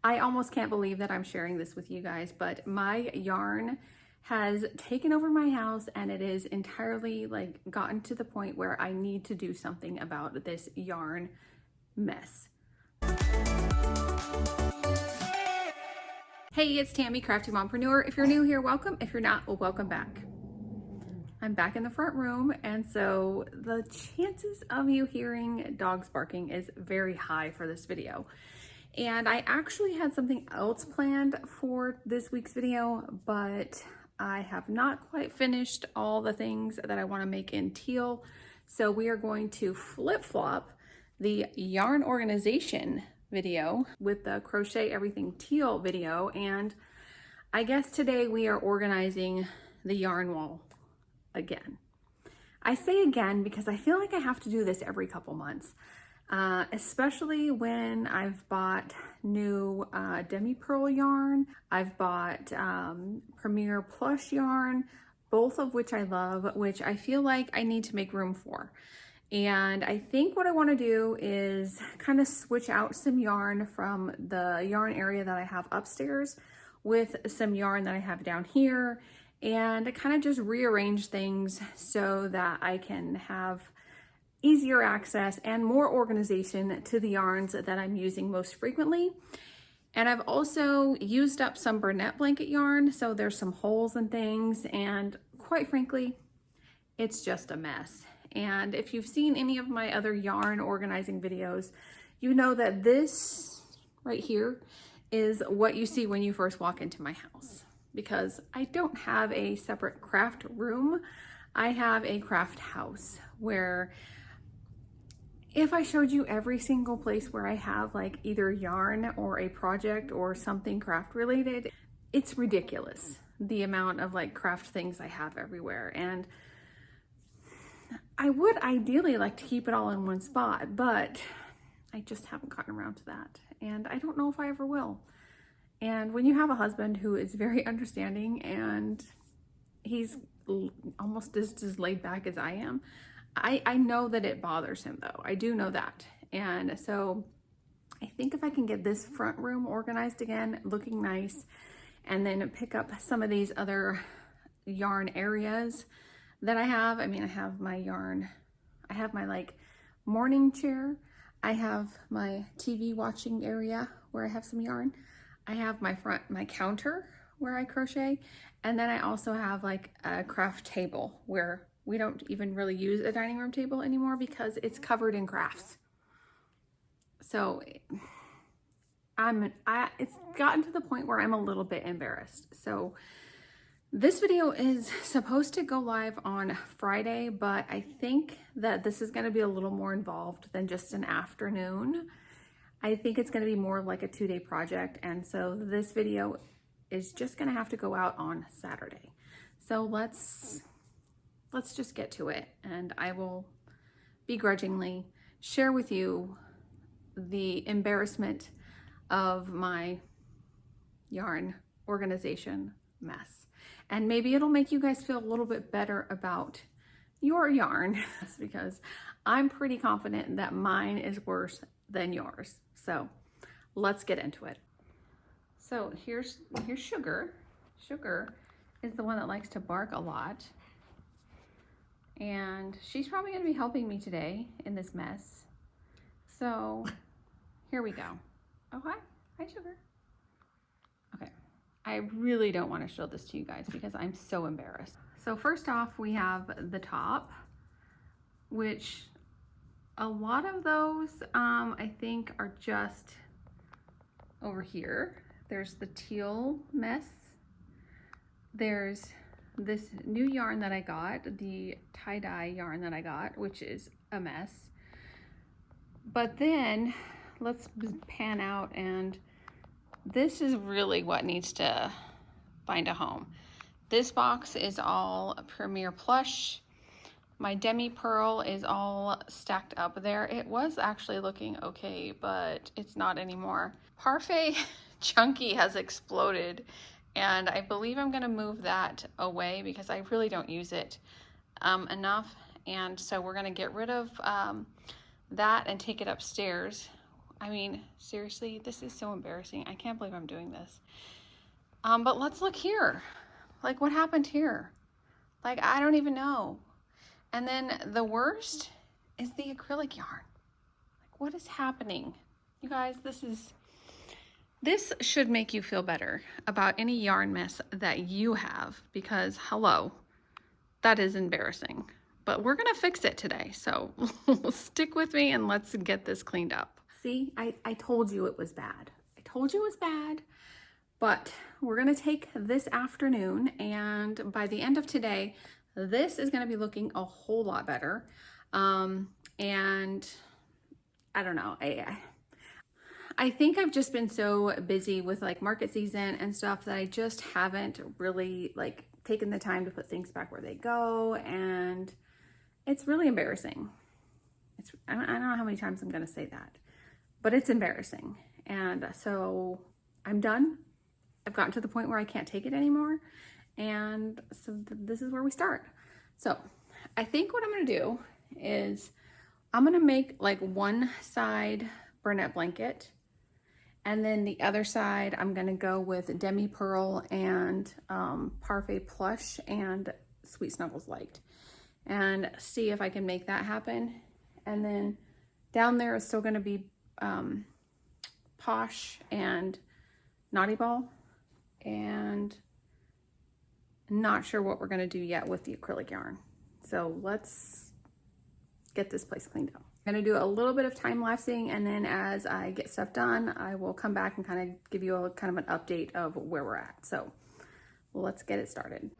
I almost can't believe that I'm sharing this with you guys, but my yarn has taken over my house and it is entirely like gotten to the point where I need to do something about this yarn mess. Hey, it's Tammy, Crafty Mompreneur. If you're new here, welcome. If you're not, well, welcome back. I'm back in the front room, and so the chances of you hearing dogs barking is very high for this video. And I actually had something else planned for this week's video, but I have not quite finished all the things that I want to make in teal. So we are going to flip-flop the yarn organization video with the crochet everything teal video. And I guess today we are organizing the yarn wall again. I say again because I feel like I have to do this every couple months. Especially when I've bought new demi pearl yarn. I've bought Premier plush yarn, both of which I love, which I feel like I need to make room for. And I think what I want to do is kind of switch out some yarn from the yarn area that I have upstairs with some yarn that I have down here, and kind of just rearrange things so that I can have easier access and more organization to the yarns that I'm using most frequently. And I've also used up some Burnett blanket yarn, so there's some holes and things, and quite frankly, it's just a mess. And if you've seen any of my other yarn organizing videos, you know that this right here is what you see when you first walk into my house, because I don't have a separate craft room. I have a craft house where if I showed you every single place where I have like either yarn or a project or something craft related, it's ridiculous the amount of like craft things I have everywhere. And I would ideally like to keep it all in one spot, but I just haven't gotten around to that. And I don't know if I ever will. And when you have a husband who is very understanding and he's almost as laid back as I am, I know that it bothers him though. I do know that. And so I think if I can get this front room organized again, looking nice, and then pick up some of these other yarn areas that I have. I mean, I have my yarn, I have my like morning chair. I have my TV watching area where I have some yarn. I have my counter where I crochet. And then I also have like a craft table where we don't even really use a dining room table anymore because it's covered in crafts. So it's gotten to the point where I'm a little bit embarrassed. So this video is supposed to go live on Friday, but I think that this is going to be a little more involved than just an afternoon. I think it's going to be more like a 2-day project. And so this video is just going to have to go out on Saturday. So let's just get to it, and I will begrudgingly share with you the embarrassment of my yarn organization mess. And maybe it'll make you guys feel a little bit better about your yarn because I'm pretty confident that mine is worse than yours. So let's get into it. So here's Sugar. Sugar is the one that likes to bark a lot. And she's probably going to be helping me today in this mess. So here we go. Oh, hi. Hi, Sugar. Okay. I really don't want to show this to you guys because I'm so embarrassed. So first off, we have the top, which a lot of those I think are just over here. There's the teal mess. There's this new yarn that I got, the tie-dye yarn that I got, which is a mess. But then let's pan out, and this is really what needs to find a home. This box is all Premier plush. My demi pearl is all stacked up there. It was actually looking okay, but it's not anymore. Parfait Chunky has exploded, and I believe I'm gonna move that away because I really don't use it enough. And so we're gonna get rid of that and take it upstairs I mean, seriously, this is so embarrassing. I can't believe I'm doing this. But let's look here. Like, what happened here? Like, I don't even know. And then the worst is the acrylic yarn. Like, what is happening? You guys, this should make you feel better about any yarn mess that you have, because hello, that is embarrassing. But we're gonna fix it today, so stick with me and let's get this cleaned up. See, I told you it was bad. I told you it was bad, but we're gonna take this afternoon, and by the end of today, this is gonna be looking a whole lot better. And I don't know, I think I've just been so busy with like market season and stuff that I just haven't really like taken the time to put things back where they go, and it's really embarrassing. I don't know how many times I'm gonna say that, but it's embarrassing. And so I'm done. I've gotten to the point where I can't take it anymore. And so this is where we start. So I think what I'm gonna do is I'm gonna make like one side Bernette blanket, and then the other side I'm gonna go with Demi Pearl and Parfait Plush and Sweet Snuggles Light, and see if I can make that happen. And then down there is still gonna be Posh and Naughty Ball, and not sure what we're gonna do yet with the acrylic yarn. So let's get this place cleaned up. I'm gonna do a little bit of time lapsing, and then as I get stuff done, I will come back and kind of give you a kind of an update of where we're at. So let's get it started.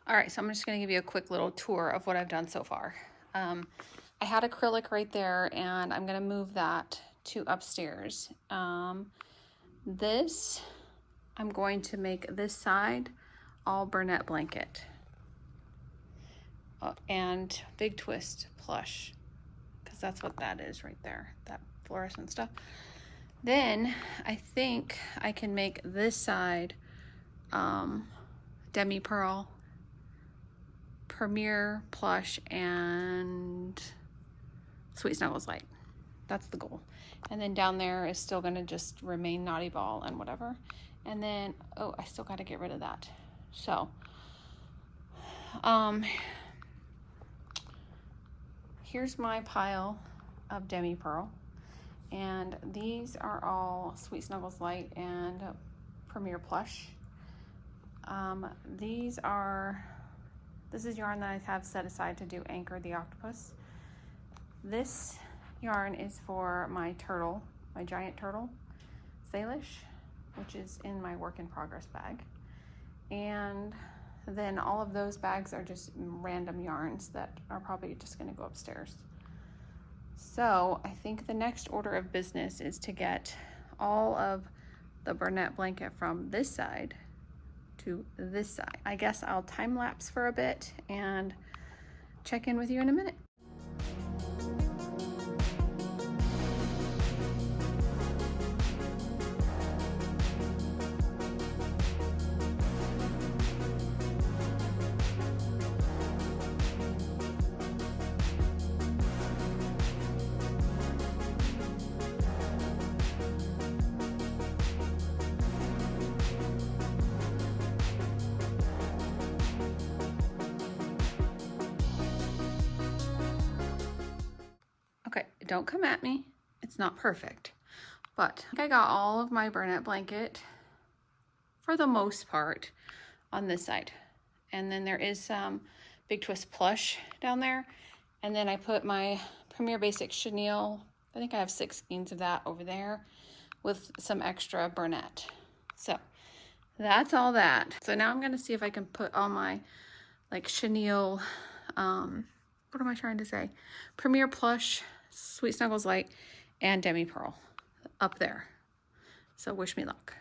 All right, so I'm just gonna give you a quick little tour of what I've done so far. I had acrylic right there, and I'm gonna move that to upstairs. This, I'm going to make this side all Bernette blanket. And Big Twist Plush, because that's what that is right there, that fluorescent stuff. Then I think I can make this side Demi Pearl, Premier Plush, and Sweet Snuggles Light. That's the goal. And then down there is still gonna just remain Naughty Ball and whatever. And then, oh, I still gotta get rid of that. So, here's my pile of Demi Pearl. And these are all Sweet Snuggles Light and Premier Plush. This is yarn that I have set aside to do Anchor the Octopus. This yarn is for my turtle, my giant turtle, Salish, which is in my work in progress bag. And then all of those bags are just random yarns that are probably just gonna go upstairs. So I think the next order of business is to get all of the Bernette blanket from this side to this side. I guess I'll time lapse for a bit and check in with you in a minute. Okay, don't come at me. It's not perfect, but I got all of my Bernette blanket for the most part on this side. And then there is some Big Twist Plush down there. And then I put my Premier Basic Chenille I think I have 6 skeins of that over there with some extra Burnett. So that's all that. So now I'm gonna see if I can put all my like chenille, what am I trying to say? Premier Plush, Sweet Snuggles Light, and Demi Pearl up there. So wish me luck.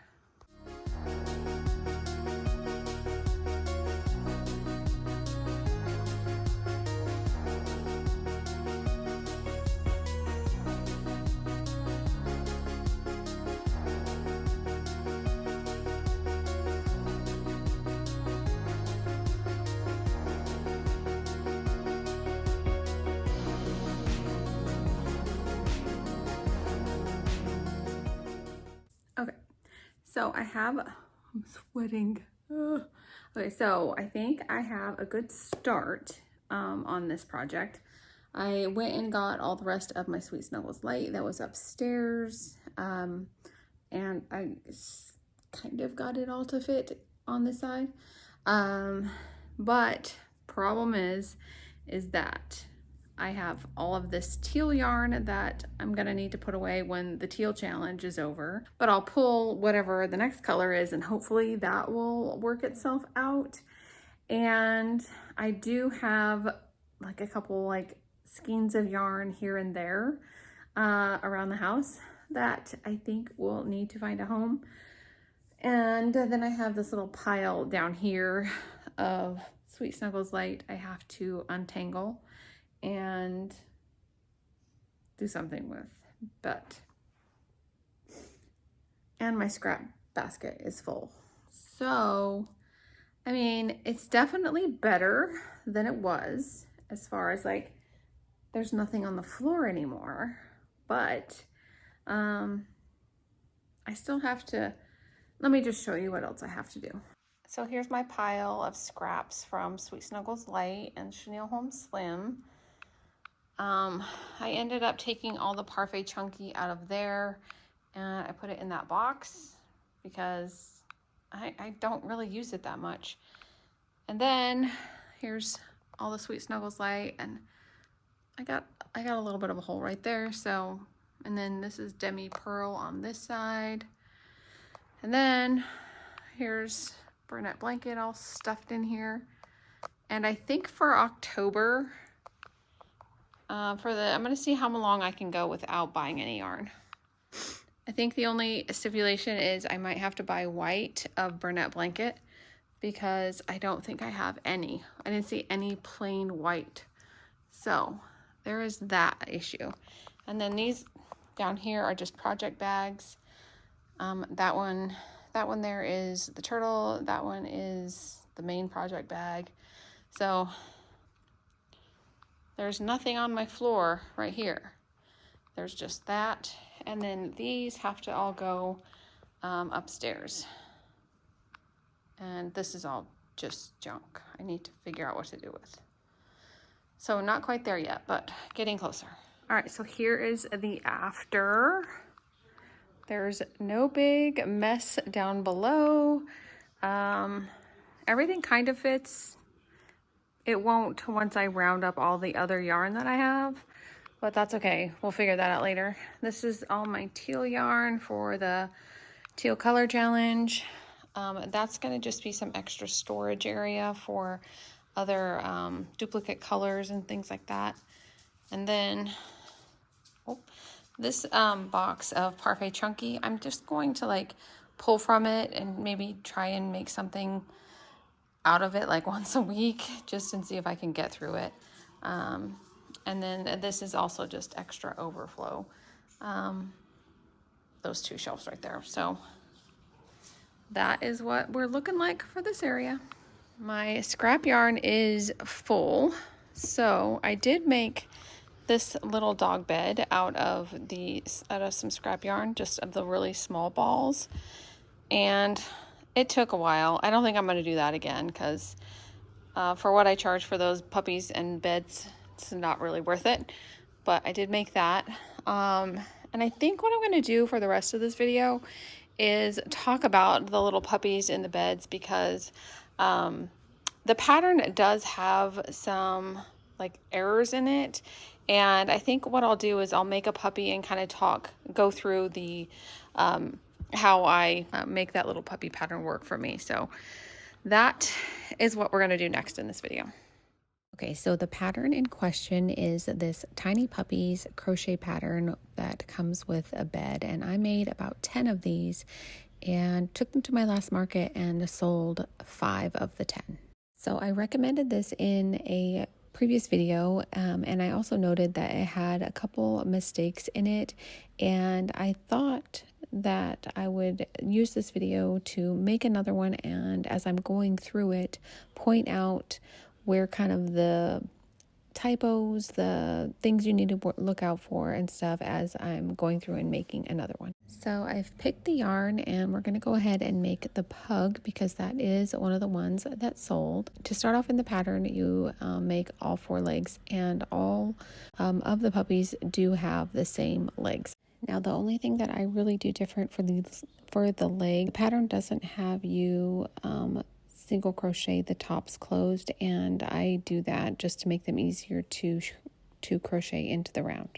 Okay, so I have, I'm sweating. Ugh. Okay, so I think I have a good start on this project. I went and got all the rest of my Sweet Snuggles Light that was upstairs, and I kind of got it all to fit on this side. But problem is that I have all of this teal yarn that I'm gonna need to put away when the teal challenge is over, but I'll pull whatever the next color is and hopefully that will work itself out. And I do have like a couple like skeins of yarn here and there around the house that I think will need to find a home. And then I have this little pile down here of Sweet Snuggles Light I have to untangle and do something with, and my scrap basket is full. So, I mean, it's definitely better than it was as far as like, there's nothing on the floor anymore, but I still have to, let me just show you what else I have to do. So here's my pile of scraps from Sweet Snuggles Light and Chenille Home Slim. I ended up taking all the Parfait Chunky out of there and I put it in that box because I don't really use it that much. And then here's all the Sweet Snuggles Light, and I got a little bit of a hole right there. So, and then this is Demi Pearl on this side. And then here's Burnett blanket all stuffed in here. And I think for October, I'm gonna see how long I can go without buying any yarn. I think the only stipulation is I might have to buy white of Burnett blanket because I don't think I have any. I didn't see any plain white. So there is that issue. And then these down here are just project bags. That one there is the turtle. That one is the main project bag. So there's nothing on my floor right here. There's just that. And then these have to all go upstairs. And this is all just junk. I need to figure out what to do with. So not quite there yet, but getting closer. All right, so here is the after. There's no big mess down below. Everything kind of fits. It won't once I round up all the other yarn that I have, but that's okay. We'll figure that out later. This is all my teal yarn for the teal color challenge. That's gonna just be some extra storage area for other duplicate colors and things like that. And then, this box of Parfait Chunky, I'm just going to like pull from it and maybe try and make something out of it like once a week just and see if I can get through it. And then this is also just extra overflow. Those two shelves right there. So that is what we're looking like for this area. My scrap yarn is full. So I did make this little dog bed out of some scrap yarn, just of the really small balls. And it took a while. I don't think I'm going to do that again because for what I charge for those puppies and beds, it's not really worth it. But I did make that. And I think what I'm going to do for the rest of this video is talk about the little puppies in the beds because the pattern does have some like errors in it. And I think what I'll do is I'll make a puppy and kind of go through the how I make that little puppy pattern work for me. So that is what we're going to do next in this video. Okay, so the pattern in question is this Tiny Puppies crochet pattern that comes with a bed, and I made about 10 of these and took them to my last market and sold 5 of the 10. So I recommended this in a previous video, and I also noted that it had a couple mistakes in it, and I thought that I would use this video to make another one, and as I'm going through it, point out where kind of the typos, the things you need to look out for and stuff as I'm going through and making another one. So I've picked the yarn and we're going to go ahead and make the pug because that is one of the ones that sold. To start off in the pattern, you make all 4 legs, and all of the puppies do have the same legs. Now the only thing that I really do different for the leg, the pattern doesn't have you single crochet the tops closed, and I do that just to make them easier to crochet into the round.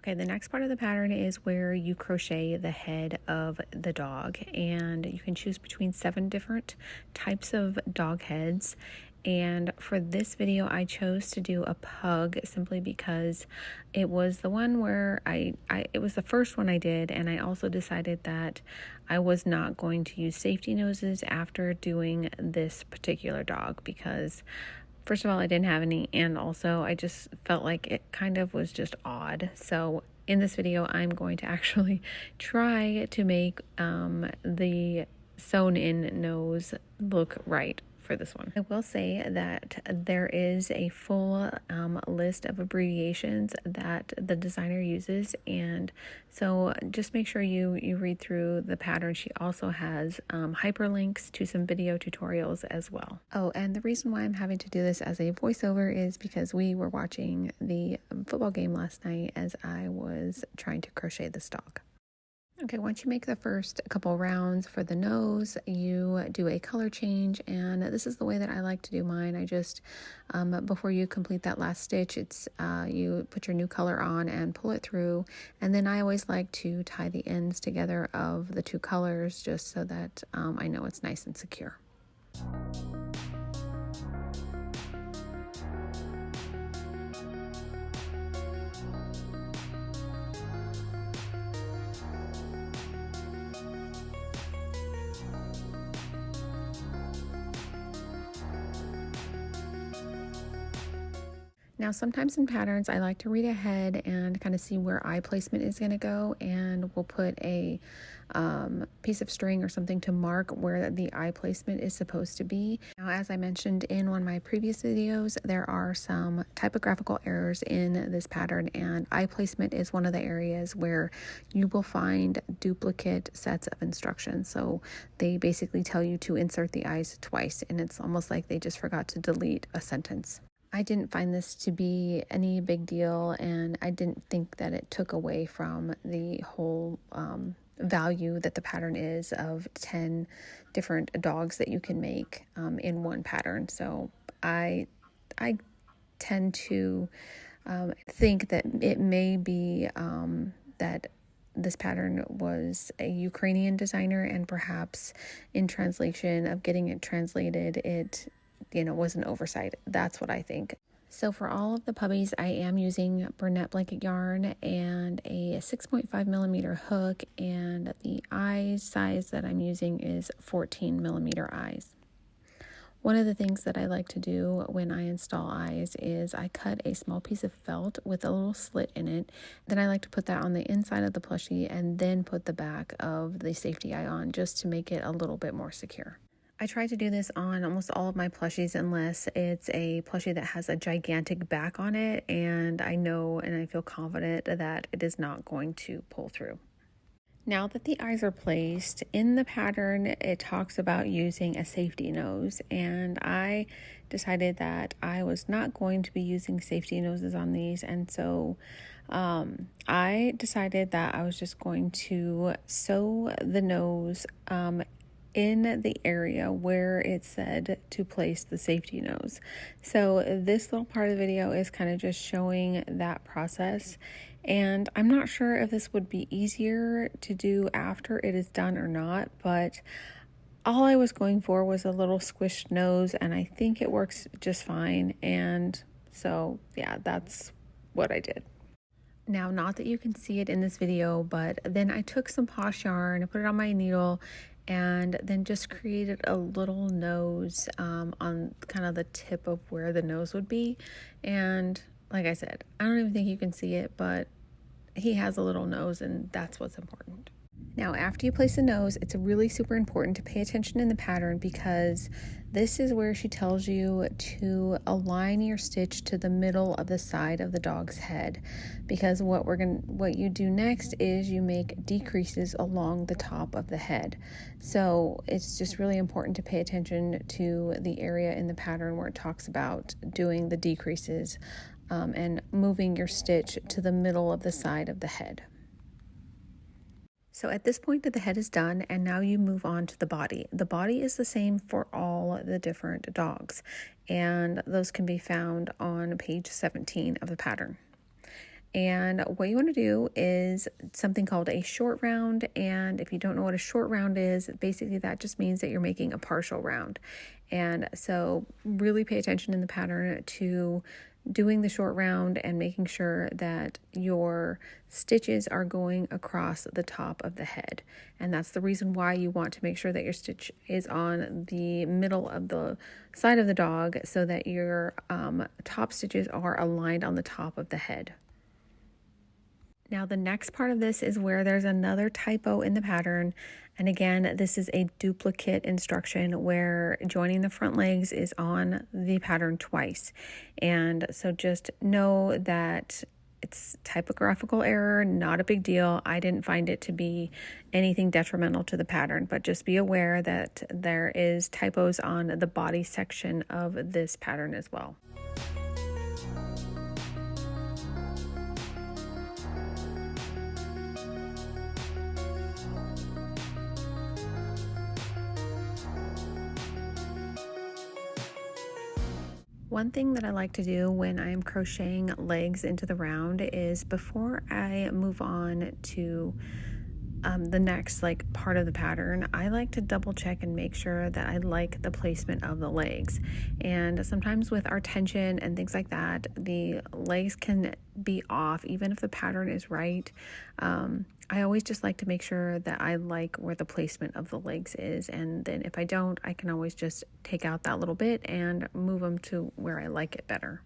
Okay, the next part of the pattern is where you crochet the head of the dog, and you can choose between 7 different types of dog heads. And for this video, I chose to do a pug simply because it was the one where it was the first one I did, and I also decided that I was not going to use safety noses after doing this particular dog because first of all, I didn't have any, and also I just felt like it kind of was just odd. So in this video, I'm going to actually try to make the sewn in nose look right for this one. I will say that there is a full list of abbreviations that the designer uses, and so just make sure you read through the pattern. She also has hyperlinks to some video tutorials as well. Oh, and the reason why I'm having to do this as a voiceover is because we were watching the football game last night as I was trying to crochet this dog. Okay, once you make the first couple rounds for the nose, you do a color change, and this is the way that I like to do mine. I just, before you complete that last stitch, it's you put your new color on and pull it through, and then I always like to tie the ends together of the 2 colors just so that I know it's nice and secure. Now, sometimes in patterns, I like to read ahead and kind of see where eye placement is going to go, and we'll put a piece of string or something to mark where the eye placement is supposed to be. Now, as I mentioned in one of my previous videos, there are some typographical errors in this pattern, and eye placement is one of the areas where you will find duplicate sets of instructions. So they basically tell you to insert the eyes twice, and it's almost like they just forgot to delete a sentence. I didn't find this to be any big deal, and I didn't think that it took away from the whole value that the pattern is of 10 different dogs that you can make in one pattern. So I tend to think that it may be that this pattern was a Ukrainian designer, and perhaps in translation of getting it translated, it was an oversight. That's what I think. So for all of the puppies, I am using Burnett blanket yarn and a 6.5 millimeter hook, and the eye size that I'm using is 14 millimeter eyes. One of the things that I like to do when I install eyes is I cut a small piece of felt with a little slit in it. Then I like to put that on the inside of the plushie and then put the back of the safety eye on just to make it a little bit more secure. I try to do this on almost all of my plushies unless it's a plushie that has a gigantic back on it, and I know and I feel confident that it is not going to pull through. Now that the eyes are placed in the pattern, it talks about using a safety nose, and I decided that I was not going to be using safety noses on these, and so I decided that I was just going to sew the nose in the area where it said to place the safety nose. So this little part of the video is kind of just showing that process. And I'm not sure if this would be easier to do after it is done or not, but all I was going for was a little squished nose, and I think it works just fine. And so yeah, that's what I did. Now, not that you can see it in this video, but then I took some posh yarn, I put it on my needle, and then just created a little nose on kind of the tip of where the nose would be. And like I said, I don't even think you can see it, but he has a little nose, and that's what's important. Now, after you place the nose, it's really super important to pay attention in the pattern, because this is where she tells you to align your stitch to the middle of the side of the dog's head. Because what you do next is you make decreases along the top of the head. So it's just really important to pay attention to the area in the pattern where it talks about doing the decreases and moving your stitch to the middle of the side of the head. So at this point, the head is done, and now you move on to the body. The body is the same for all the different dogs, and those can be found on page 17 of the pattern. And what you want to do is something called a short round, and if you don't know what a short round is, basically that just means that you're making a partial round. And so really pay attention in the pattern to doing the short round and making sure that your stitches are going across the top of the head. And that's the reason why you want to make sure that your stitch is on the middle of the side of the dog, so that your top stitches are aligned on the top of the head. Now, the next part of this is where there's another typo in the pattern. And again, this is a duplicate instruction where joining the front legs is on the pattern twice. And so just know that it's typographical error, not a big deal. I didn't find it to be anything detrimental to the pattern, but just be aware that there is typos on the body section of this pattern as well. One thing that I like to do when I'm crocheting legs into the round is, before I move on to the next part of the pattern, I like to double check and make sure that I like the placement of the legs. And sometimes with our tension and things like that, the legs can be off even if the pattern is right. I always just like to make sure that I like where the placement of the legs is, and then if I don't, I can always just take out that little bit and move them to where I like it better.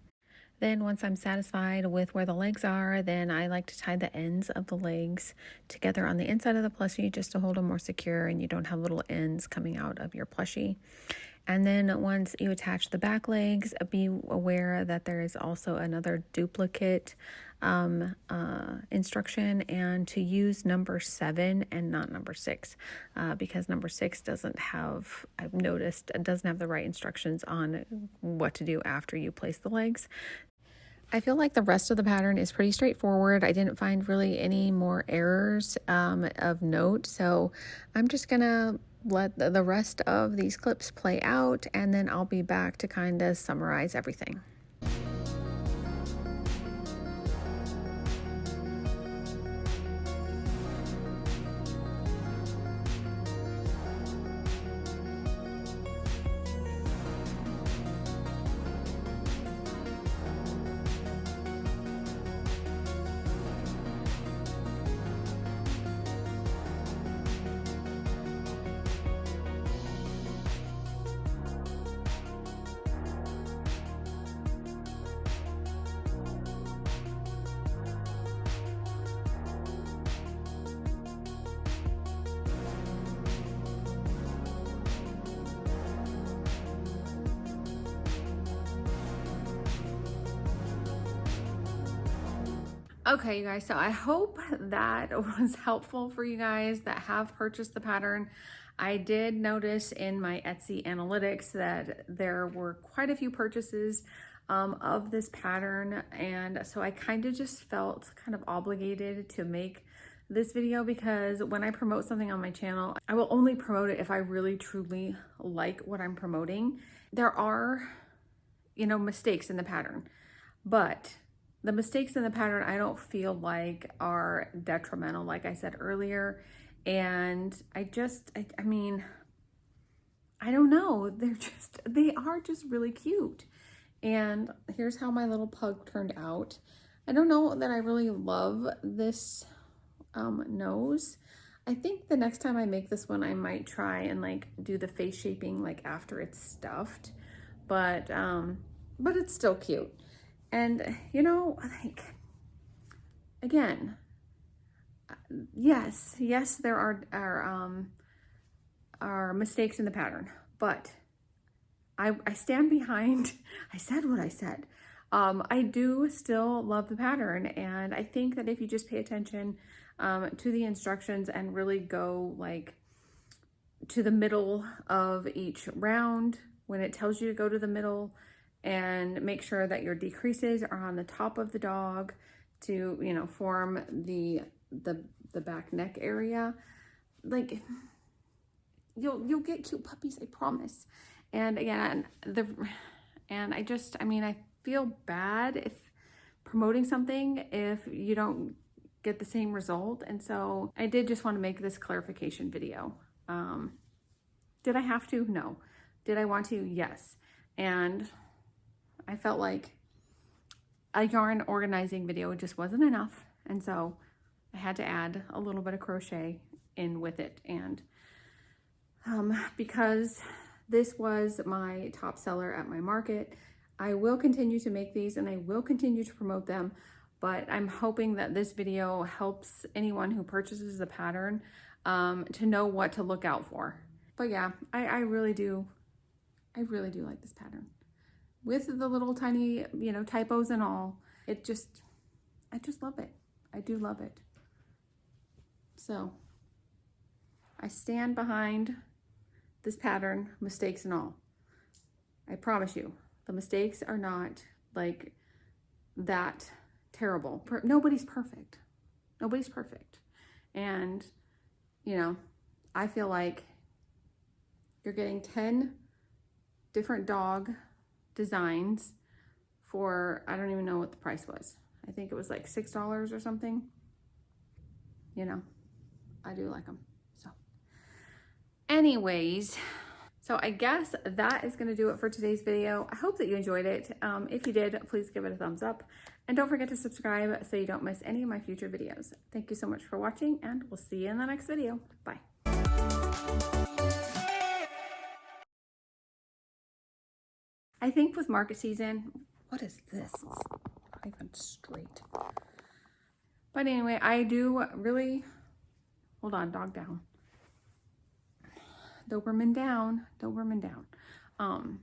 Then once I'm satisfied with where the legs are, then I like to tie the ends of the legs together on the inside of the plushie just to hold them more secure and you don't have little ends coming out of your plushie. And then once you attach the back legs, be aware that there is also another duplicate instruction, and to use number 7 and not number 6, because number 6 I've noticed, it doesn't have the right instructions on what to do after you place the legs. I feel like the rest of the pattern is pretty straightforward. I didn't find really any more errors of note, so I'm just gonna let the rest of these clips play out, and then I'll be back to kind of summarize everything. Okay, you guys, so I hope that was helpful for you guys that have purchased the pattern. I did notice in my Etsy analytics that there were quite a few purchases of this pattern, and so I kind of just felt kind of obligated to make this video because when I promote something on my channel, I will only promote it if I really truly like what I'm promoting. There are, you know, mistakes in the pattern, but the mistakes in the pattern I don't feel like are detrimental, like I said earlier. And I mean, I don't know, they are just really cute. And here's how my little pug turned out. I don't know that I really love this nose. I think the next time I make this one, I might try and like do the face shaping like after it's stuffed, but it's still cute. And you know, like, again, yes, there are mistakes in the pattern, but I stand behind, I said what I said. I do still love the pattern, and I think that if you just pay attention to the instructions and really go like to the middle of each round when it tells you to go to the middle, and make sure that your decreases are on the top of the dog to, you know, form the back neck area, like you'll get cute puppies, I promise. And again, I mean, I feel bad if promoting something if you don't get the same result. And so I did just want to make this clarification video. Did I have to? No. Did I want to? Yes. And I felt like a yarn organizing video just wasn't enough. And so I had to add a little bit of crochet in with it. And because this was my top seller at my market, I will continue to make these and I will continue to promote them, but I'm hoping that this video helps anyone who purchases the pattern to know what to look out for. But yeah, I really do like this pattern. With the little tiny, you know, typos and all, I just love it. I do love it. So I stand behind this pattern, mistakes and all. I promise you, the mistakes are not like that terrible. Nobody's perfect. Nobody's perfect. And, you know, I feel like you're getting 10 different dog designs for, I don't even know what the price was. I think it was like $6 or something. You know, I do like them. So anyways, so I guess that is going to do it for today's video. I hope that you enjoyed it. If you did, please give it a thumbs up. And don't forget to subscribe so you don't miss any of my future videos. Thank you so much for watching, and we'll see you in the next video. Bye. I think with market season, what is this? It's not even straight. But anyway, I do really, hold on, dog down. Doberman down, Doberman down.